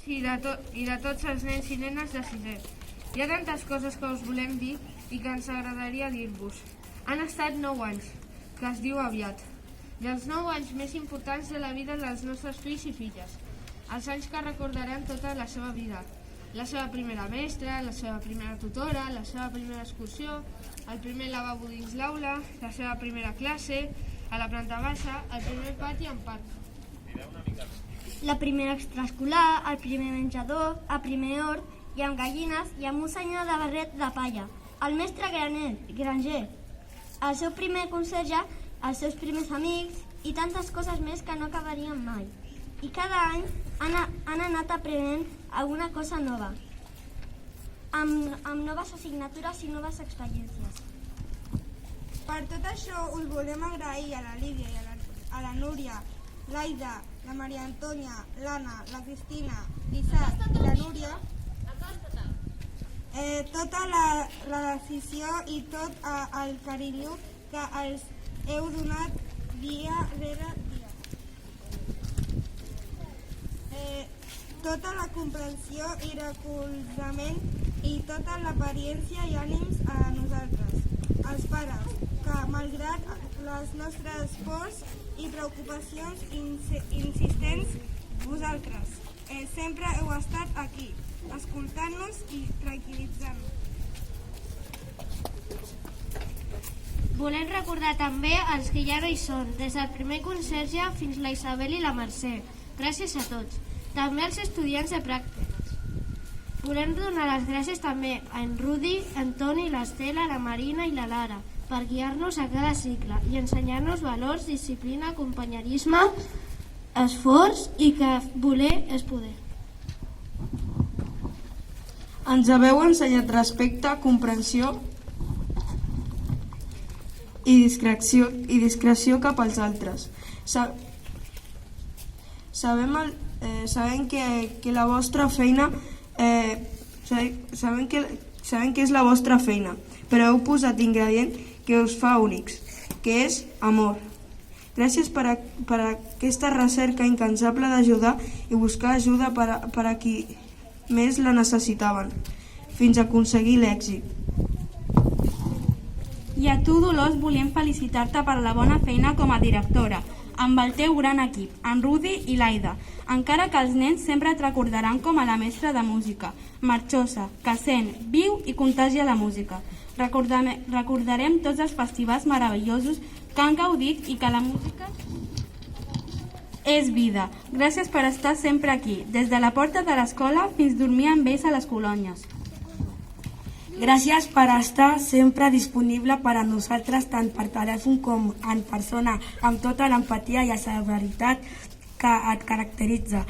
i de tots els nens i nenes de sisè. Hi ha tantes coses que us volem dir i que ens agradaria dir-vos. Han estat 9 anys, que es diu aviat. I els 9 anys més importants de la vida dels nostres fills i filles. Els anys que recordarem tota la seva vida. La seva primera mestra, la seva primera tutora, la seva primera excursió, el primer lavabo dins l'aula, la seva primera classe, a la planta baixa, el primer pati en parc. La primera extraescolar, el primer menjador, el primer hort, i amb gallines i amb un senyor de barret de palla, el mestre granger, el seu primer conserge, els seus primers amics i tantes coses més que no acabarien mai. I cada any han anat aprenent alguna cosa nova, amb noves assignatures i noves experiències. Per tot això us volem agrair a la Lídia i a la Núria, l'Aida, la Maria Antònia, l'Anna, la Cristina, l'Isaac i la Núria tota la decisió i tot el carinyo que els heu donat dia rere dia. Tota la comprensió i recolzament i tota la paciència i ànims a nosaltres, els pares, que malgrat les nostres pors i preocupacions insistents, vosaltres sempre heu estat aquí, escoltant-nos i tranquil·litzant-nos. Volem recordar també els que ja no hi són, des del primer conserge fins la Isabel i la Mercè. Gràcies a tots. També als estudiants de pràctiques. Volem donar les gràcies també a en Rudi, en Toni, l'Estela, la Marina i la Lara per guiar-nos a cada cicle i ensenyar-nos valors, disciplina, companyerisme, esforç i que voler és poder. Ens haveu ensenyat respecte, comprensió i discreció cap als altres. Sabem que la vostra feina sabem que és la vostra feina, però heu posat ingredient que us fa únics, que és amor. Gràcies per aquesta recerca incansable d'ajudar i buscar ajuda per a qui més la necessitaven, fins a aconseguir l'èxit. I a tu, Dolors, volem felicitar-te per la bona feina com a directora, amb el teu gran equip, en Rudi i l'Aida, encara que els nens sempre et recordaran com a la mestra de música, marxosa, que sent, viu i contagia la música. Recordarem tots els festivals meravellosos que han gaudit i que la música és vida. Gràcies per estar sempre aquí, des de la porta de l'escola fins dormir amb ells a les colònies. Gràcies per estar sempre disponible per a nosaltres, tant per telèfon com en persona, amb tota l'empatia i la severitat que et caracteritza,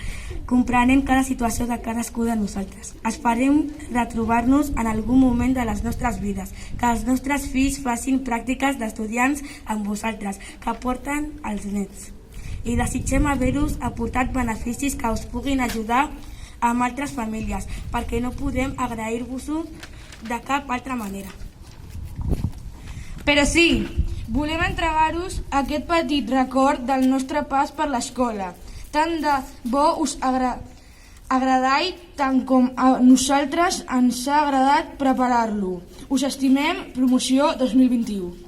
comprenent cada situació de cadascú de nosaltres. Esperem retrobar-nos en algun moment de les nostres vides, que els nostres fills facin pràctiques d'estudiants amb vosaltres, que porten els nens. I desitgem haver-vos aportat beneficis que us puguin ajudar amb altres famílies, perquè no podem agrair-vos-ho de cap altra manera. Però sí, volem entregar-vos aquest petit record del nostre pas per l'escola. Tant de bo us agradai tant com a nosaltres ens ha agradat preparar-lo. Us estimem, promoció 2021.